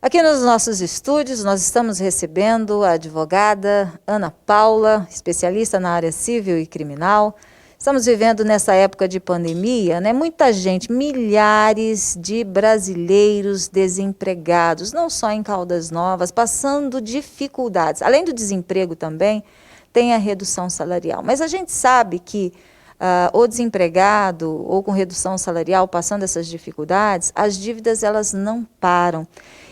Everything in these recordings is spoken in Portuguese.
Aqui nos nossos estúdios, nós estamos recebendo a advogada Ana Paula, especialista na área civil e criminal. Estamos vivendo nessa época de pandemia, né? Muita gente, milhares de brasileiros desempregados, não só em Caldas Novas, passando dificuldades. Além do desemprego também, tem a redução salarial. Mas a gente sabe que o desempregado ou com redução salarial, passando essas dificuldades, as dívidas elas não param.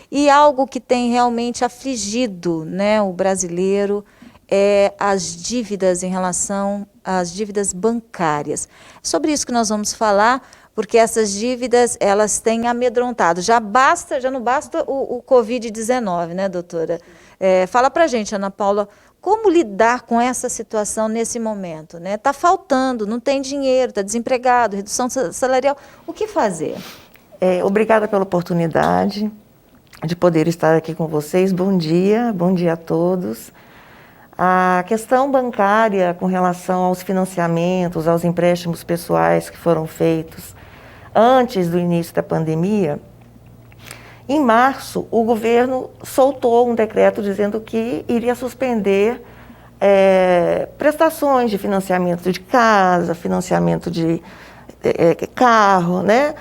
E algo que tem realmente afligido, né, o brasileiro é as dívidas em relação às dívidas bancárias. Sobre isso que nós vamos falar, porque essas dívidas elas têm amedrontado. Já não basta o Covid-19, né, doutora? Fala pra gente, Ana Paula, como lidar com essa situação nesse momento, né? Está faltando, não tem dinheiro, está desempregado, redução salarial. O que fazer? Obrigada pela oportunidade de poder estar aqui com vocês. Bom dia a todos. A questão bancária com relação aos financiamentos, aos empréstimos pessoais que foram feitos antes do início da pandemia, em março o governo soltou um decreto dizendo que iria suspender prestações de financiamento de casa, financiamento de carro, né?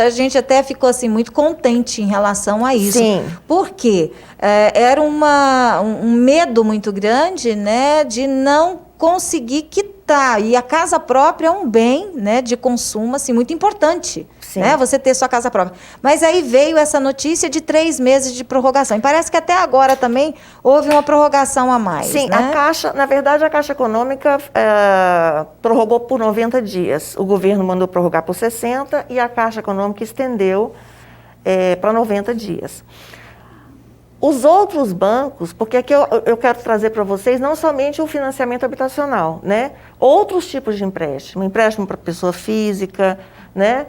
A gente até ficou assim muito contente em relação a isso. Sim. Porque era um medo muito grande, né, de não conseguir quitar. E a casa própria é um bem, né, de consumo assim, muito importante. Sim. Né, você ter sua casa própria. Mas aí veio essa notícia de 3 meses de prorrogação. E parece que até agora também houve uma prorrogação a mais. Sim, né? Na verdade, a Caixa Econômica prorrogou por 90 dias. O governo mandou prorrogar por 60 e a Caixa Econômica estendeu para 90 dias. Os outros bancos, porque aqui eu quero trazer para vocês não somente o financiamento habitacional, né? Outros tipos de empréstimo para pessoa física, né?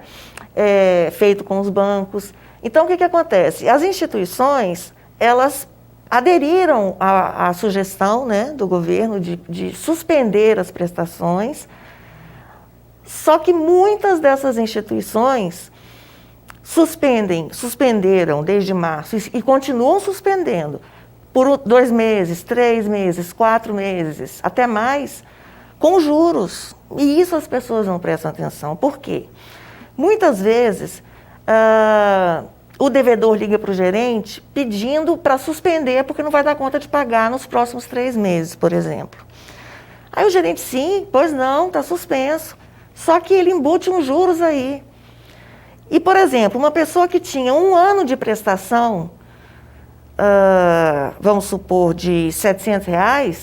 Feito com os bancos. Então, o que acontece? As instituições, elas aderiram à sugestão, né, do governo de suspender as prestações, só que muitas dessas instituições suspenderam desde março e continuam suspendendo por 2 meses, 3 meses, 4 meses, até mais, com juros. E isso as pessoas não prestam atenção. Por quê? Muitas vezes, o devedor liga para o gerente pedindo para suspender porque não vai dar conta de pagar nos próximos 3 meses, por exemplo. Aí o gerente, sim, pois não, está suspenso. Só que ele embute uns juros aí. E, por exemplo, uma pessoa que tinha 1 ano de prestação, vamos supor, de R$700,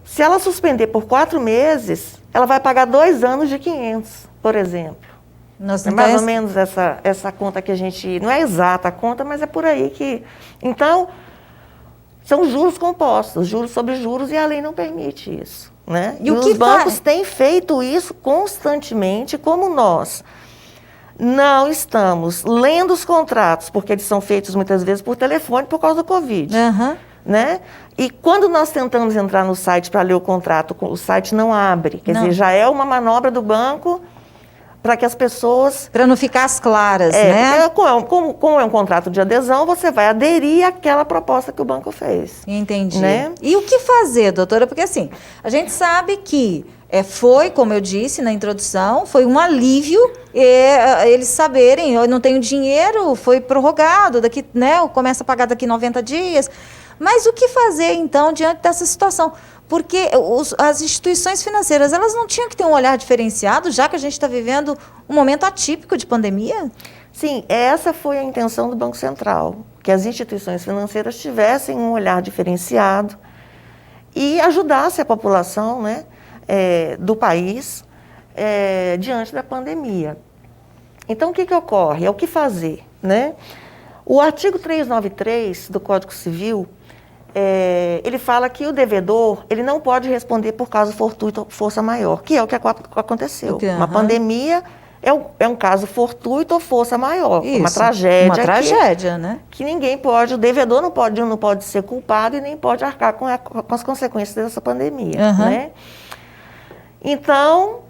se ela suspender por 4 meses, ela vai pagar 2 anos de 500, por exemplo. Nossa, é mais ou menos essa conta que a gente... Não é exata a conta, mas é por aí que... Então, são juros compostos, juros sobre juros, e a lei não permite isso. Né? E os bancos têm feito isso constantemente, como nós não estamos lendo os contratos, porque eles são feitos muitas vezes por telefone por causa do Covid. Uhum. Né? E quando nós tentamos entrar no site para ler o contrato, o site não abre. Quer dizer, já é uma manobra do banco para que as pessoas... Para não ficar às claras, né? Como é um contrato de adesão, você vai aderir àquela proposta que o banco fez. Entendi. Né? E o que fazer, doutora? Porque assim, a gente sabe que foi, como eu disse na introdução, foi um alívio eles saberem, eu não tenho dinheiro, foi prorrogado, daqui, né, começa a pagar daqui 90 dias. Mas o que fazer, então, diante dessa situação? Porque as instituições financeiras, elas não tinham que ter um olhar diferenciado, já que a gente está vivendo um momento atípico de pandemia? Sim, essa foi a intenção do Banco Central, que as instituições financeiras tivessem um olhar diferenciado e ajudasse a população, né, do país diante da pandemia. Então, o que ocorre? É o que fazer, né? O artigo 393 do Código Civil, ele fala que o devedor ele não pode responder por caso fortuito ou força maior, que é o que aconteceu. Uma pandemia é um caso fortuito ou força maior, isso, uma tragédia. Uma tragédia, né? Que ninguém pode, o devedor não pode ser culpado e nem pode arcar com as consequências dessa pandemia. Né? Então,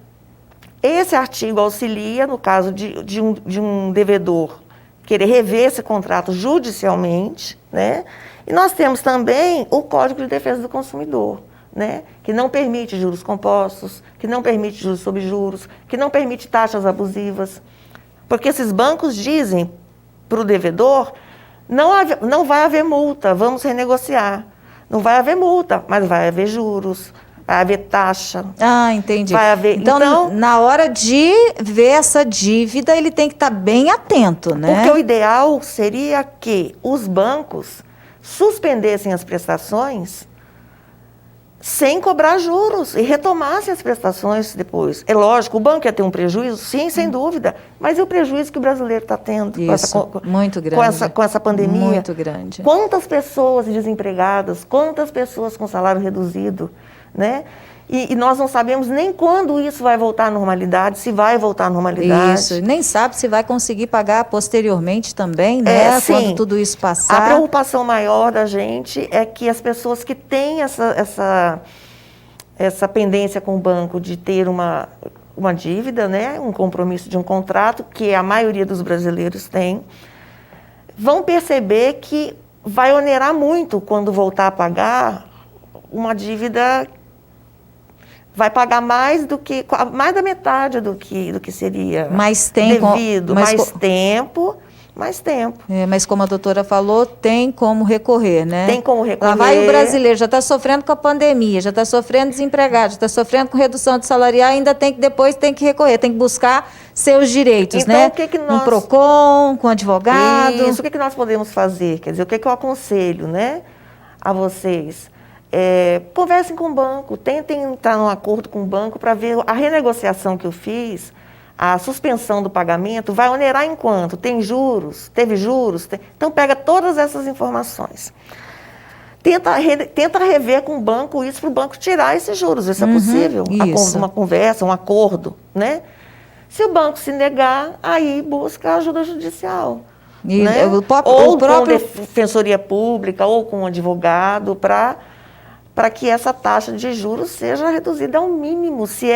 esse artigo auxilia no caso de um devedor querer rever esse contrato judicialmente, né? E nós temos também o Código de Defesa do Consumidor, né? Que não permite juros compostos, que não permite juros sobre juros, que não permite taxas abusivas. Porque esses bancos dizem para o devedor, não vai haver multa, vamos renegociar. Não vai haver multa, mas vai haver juros, vai haver taxa. Ah, entendi. Vai haver... Então, na hora de ver essa dívida, ele tem que estar bem atento, né? Porque o ideal seria que os bancos suspendessem as prestações sem cobrar juros e retomassem as prestações depois. É lógico, o banco ia ter um prejuízo, sim, sem dúvida, mas e o prejuízo que o brasileiro está tendo muito grande, com essa pandemia? Muito grande. Quantas pessoas desempregadas, quantas pessoas com salário reduzido, né? E nós não sabemos nem quando isso vai voltar à normalidade, se vai voltar à normalidade. Isso, nem sabe se vai conseguir pagar posteriormente também, né? Sim. Quando tudo isso passar. A preocupação maior da gente é que as pessoas que têm essa pendência com o banco de ter uma dívida, né? Um compromisso de um contrato, que a maioria dos brasileiros tem, vão perceber que vai onerar muito quando voltar a pagar uma dívida. Vai pagar mais da metade do que seria mais tempo, devido, mais tempo. É, mas como a doutora falou, tem como recorrer, né? Tem como recorrer. Lá vai o brasileiro, já está sofrendo com a pandemia, já está sofrendo desempregado, já está sofrendo com redução de salarial, ainda depois tem que recorrer, tem que buscar seus direitos, então, né? O que nós... Um PROCON, com advogado. Isso, o que nós podemos fazer? Quer dizer, o que eu aconselho, né, a vocês? Conversem com o banco, tentem entrar num acordo com o banco para ver a renegociação que eu fiz, a suspensão do pagamento, vai onerar em quanto? Tem juros? Teve juros? Então, pega todas essas informações. Tenta rever com o banco isso para o banco tirar esses juros, isso é possível. Uma conversa, um acordo, né? Se o banco se negar, aí busca ajuda judicial. Né? Ou com defensoria pública, ou com um advogado, para que essa taxa de juros seja reduzida ao mínimo, se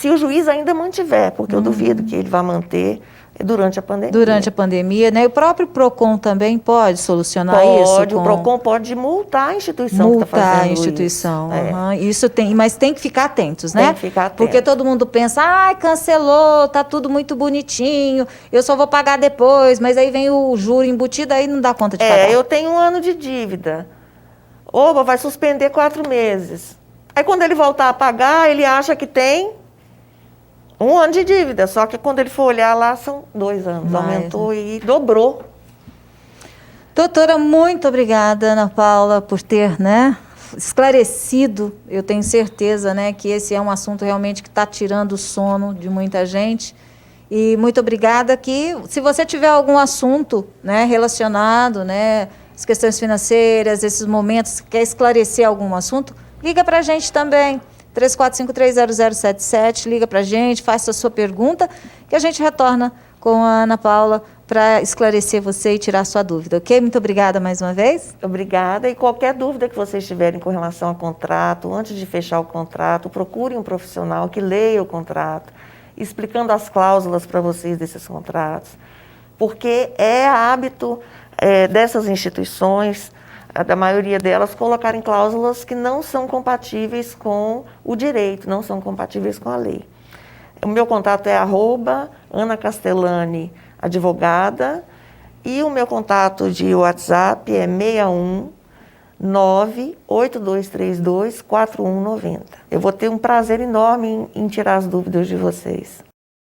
o juiz ainda mantiver, porque eu duvido que ele vá manter durante a pandemia. Durante a pandemia, né? E o próprio PROCON também pode solucionar isso? Pode, o PROCON pode multar a instituição que está fazendo isso. Multar a instituição, isso tem, mas tem que ficar atentos, né? Tem que ficar atento. Porque todo mundo pensa, cancelou, tá tudo muito bonitinho, eu só vou pagar depois, mas aí vem o juro embutido, aí não dá conta de pagar. Eu tenho 1 ano de dívida. Oba, vai suspender 4 meses. Aí quando ele voltar a pagar, ele acha que tem 1 ano de dívida. Só que quando ele for olhar lá, são 2 anos. Aumentou e dobrou. Doutora, muito obrigada, Ana Paula, por ter, esclarecido. Eu tenho certeza, que esse é um assunto realmente que está tirando o sono de muita gente. E muito obrigada que, se você tiver algum assunto, relacionado, as questões financeiras, esses momentos, quer esclarecer algum assunto, liga para a gente também, 34530077, liga para a gente, faça a sua pergunta, que a gente retorna com a Ana Paula para esclarecer você e tirar a sua dúvida, ok? Muito obrigada mais uma vez. Obrigada, e qualquer dúvida que vocês tiverem com relação ao contrato, antes de fechar o contrato, procure um profissional que leia o contrato, explicando as cláusulas para vocês desses contratos, porque é hábito dessas instituições, da maioria delas, colocarem cláusulas que não são compatíveis com o direito, não são compatíveis com a lei. O meu contato é @Ana Castellani, advogada, e o meu contato de WhatsApp é 61982324190. Eu vou ter um prazer enorme em tirar as dúvidas de vocês.